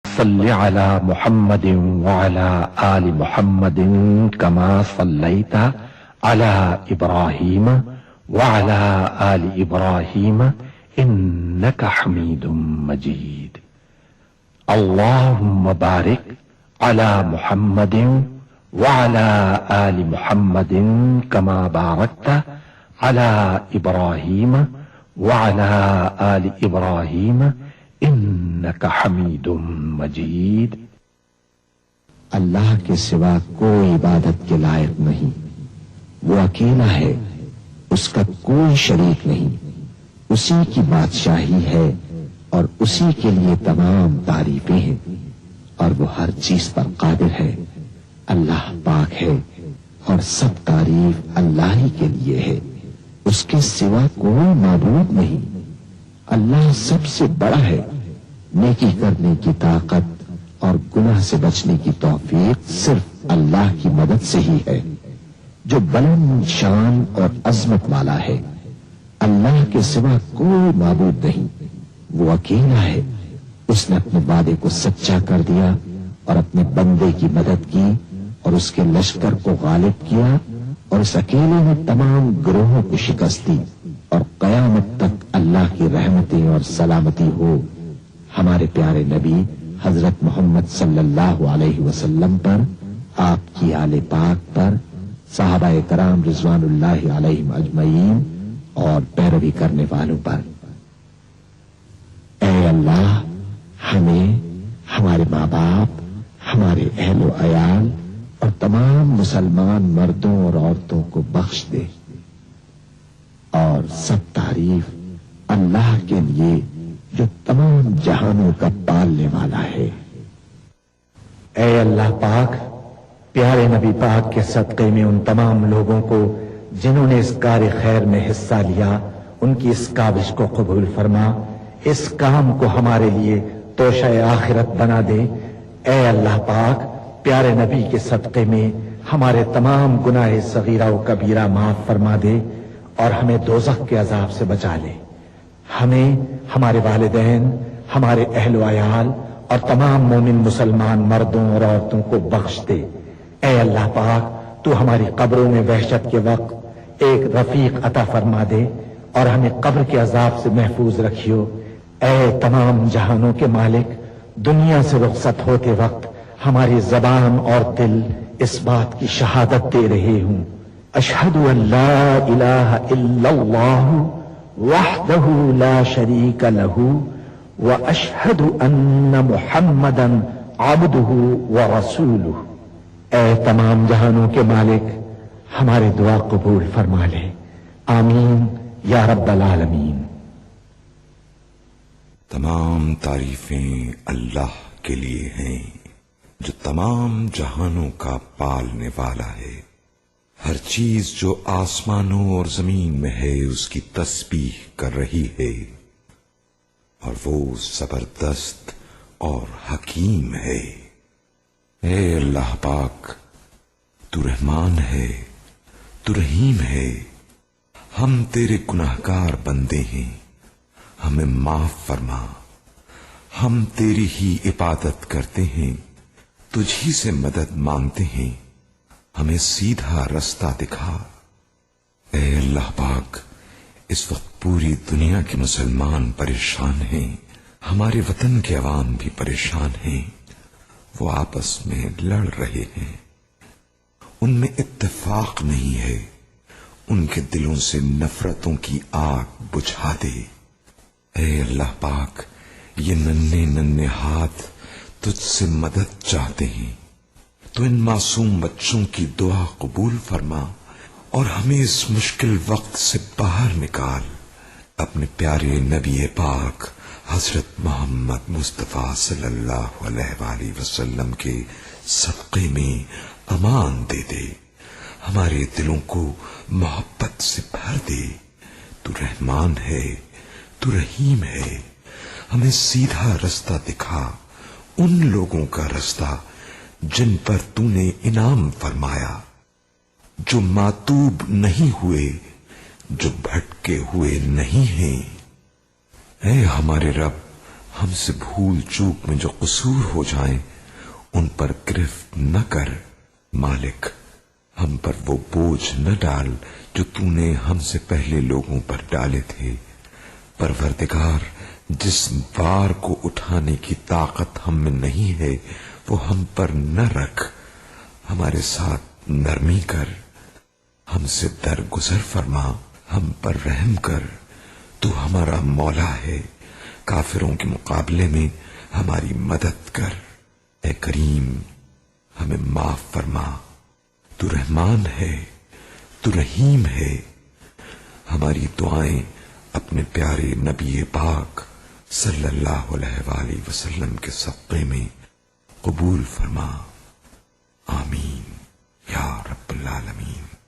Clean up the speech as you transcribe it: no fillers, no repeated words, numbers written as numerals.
صل على محمد وعلى آل محمد كما صليت على إبراهيم وعلى آل إبراهيم إنك حميد مجيد. اللهم بارك على محمد وعلى آل محمد كما باركت على إبراهيم وعلى آل إبراهيم إنك حميد مجيد. اللہ کے سوا کوئی عبادت کے لائق نہیں، وہ اکیلا ہے، اس کا کوئی شریک نہیں، اسی کی بادشاہی ہے اور اسی کے لیے تمام تعریفیں ہیں، اور وہ ہر چیز پر قادر ہے. اللہ پاک ہے اور سب تعریف اللہ ہی کے لیے ہے، اس کے سوا کوئی معبود نہیں. اللہ سب سے بڑا ہے. نیکی کرنے کی طاقت اور گناہ سے بچنے کی توفیق صرف اللہ کی مدد سے ہی ہے، جو بلند شان اور عظمت والا ہے. اللہ کے سوا کوئی معبود نہیں، وہ اکیلا ہے. اس نے اپنے وعدے کو سچا کر دیا اور اپنے بندے کی مدد کی اور اس کے لشکر کو غالب کیا، اور اس اکیلے نے تمام گروہوں کو شکست دی. اور قیامت تک اللہ کی رحمتیں اور سلامتی ہو ہمارے پیارے نبی حضرت محمد صلی اللہ علیہ وسلم پر، آپ کی آل پاک پر، صحابہ کرام رضوان اللہ علیہم اجمعین اور پیروی کرنے والوں پر. اے اللہ، ہمیں، ہمارے ماں باپ، ہمارے اہل و عیال اور تمام مسلمان مردوں اور عورتوں کو بخش دے. اور سب تعریف اللہ کے لیے جو تمام جہانوں کا پالنے والا ہے. اے اللہ پاک، پیارے نبی پاک کے صدقے میں ان تمام لوگوں کو جنہوں نے اس کار خیر میں حصہ لیا، ان کی اس کاوش کو قبول فرما. اس کام کو ہمارے لیے توشہ آخرت بنا دے. اے اللہ پاک، پیارے نبی کے صدقے میں ہمارے تمام گناہ صغیرہ و کبیرہ معاف فرما دے اور ہمیں دوزخ کے عذاب سے بچا لے. ہمیں، ہمارے والدین، ہمارے اہل و عیال اور تمام مومن مسلمان مردوں اور عورتوں کو بخش دے. اے اللہ پاک، تو ہماری قبروں میں وحشت کے وقت ایک رفیق عطا فرما دے اور ہمیں قبر کے عذاب سے محفوظ رکھیو. اے تمام جہانوں کے مالک، دنیا سے رخصت ہوتے وقت ہماری زبان اور دل اس بات کی شہادت دے رہے ہوں، اشہد ان لا الہ الا اللہ وحدہ لا شریک لہ واشہد ان محمدا عبدہ ورسولہ. اے تمام جہانوں کے مالک، ہماری دعا قبول فرما لے. آمین یا رب العالمین. تمام تعریفیں اللہ کے لیے ہیں جو تمام جہانوں کا پالنے والا ہے. ہر چیز جو آسمانوں اور زمین میں ہے اس کی تسبیح کر رہی ہے، اور وہ زبردست اور حکیم ہے. اے اللہ پاک، تو رحمان ہے، تو رحیم ہے. ہم تیرے گناہگار بندے ہیں، ہمیں معاف فرما. ہم تیری ہی عبادت کرتے ہیں، تجھی سے مدد مانگتے ہیں، ہمیں سیدھا رستہ دکھا. اے اللہ پاک، اس وقت پوری دنیا کے مسلمان پریشان ہیں، ہمارے وطن کے عوام بھی پریشان ہیں. وہ آپس میں لڑ رہے ہیں، ان میں اتفاق نہیں ہے. ان کے دلوں سے نفرتوں کی آگ بجھا دے. اے اللہ پاک، یہ ننھے ننھے ہاتھ تجھ سے مدد چاہتے ہیں، تو ان معصوم بچوں کی دعا قبول فرما اور ہمیں اس مشکل وقت سے باہر نکال. اپنے پیارے نبی پاک حضرت محمد مصطفیٰ صلی اللہ علیہ وآلہ وسلم کے صدقے میں امان دے دے. ہمارے دلوں کو محبت سے بھر دے. تو رحمان ہے، تو رحیم ہے. ہمیں سیدھا رستہ دکھا، ان لوگوں کا رستہ جن پر تو نے انعام فرمایا، جو ماتوب نہیں ہوئے، جو بھٹکے ہوئے نہیں ہیں. اے ہمارے رب، ہم سے بھول چوک میں جو قصور ہو جائیں ان پر گرفت نہ کر۔ مالک، ہم پر وہ بوجھ نہ ڈال جو تو نے ہم سے پہلے لوگوں پر ڈالے تھے۔ پروردگار، جس بار کو اٹھانے کی طاقت ہم میں نہیں ہے وہ ہم پر نہ رکھ، ہمارے ساتھ نرمی کر، ہم سے درگزر فرما، ہم پر رحم کر، تو ہمارا مولا ہے، کافروں کے مقابلے میں ہماری مدد کر۔ اے کریم، ہمیں معاف فرما، تو رحمان ہے، تو رحیم ہے۔ ہماری دعائیں اپنے پیارے نبی پاک صلی اللہ علیہ وآلہ وسلم کے صدقے میں قبول فرما، آمین یا رب العالمین۔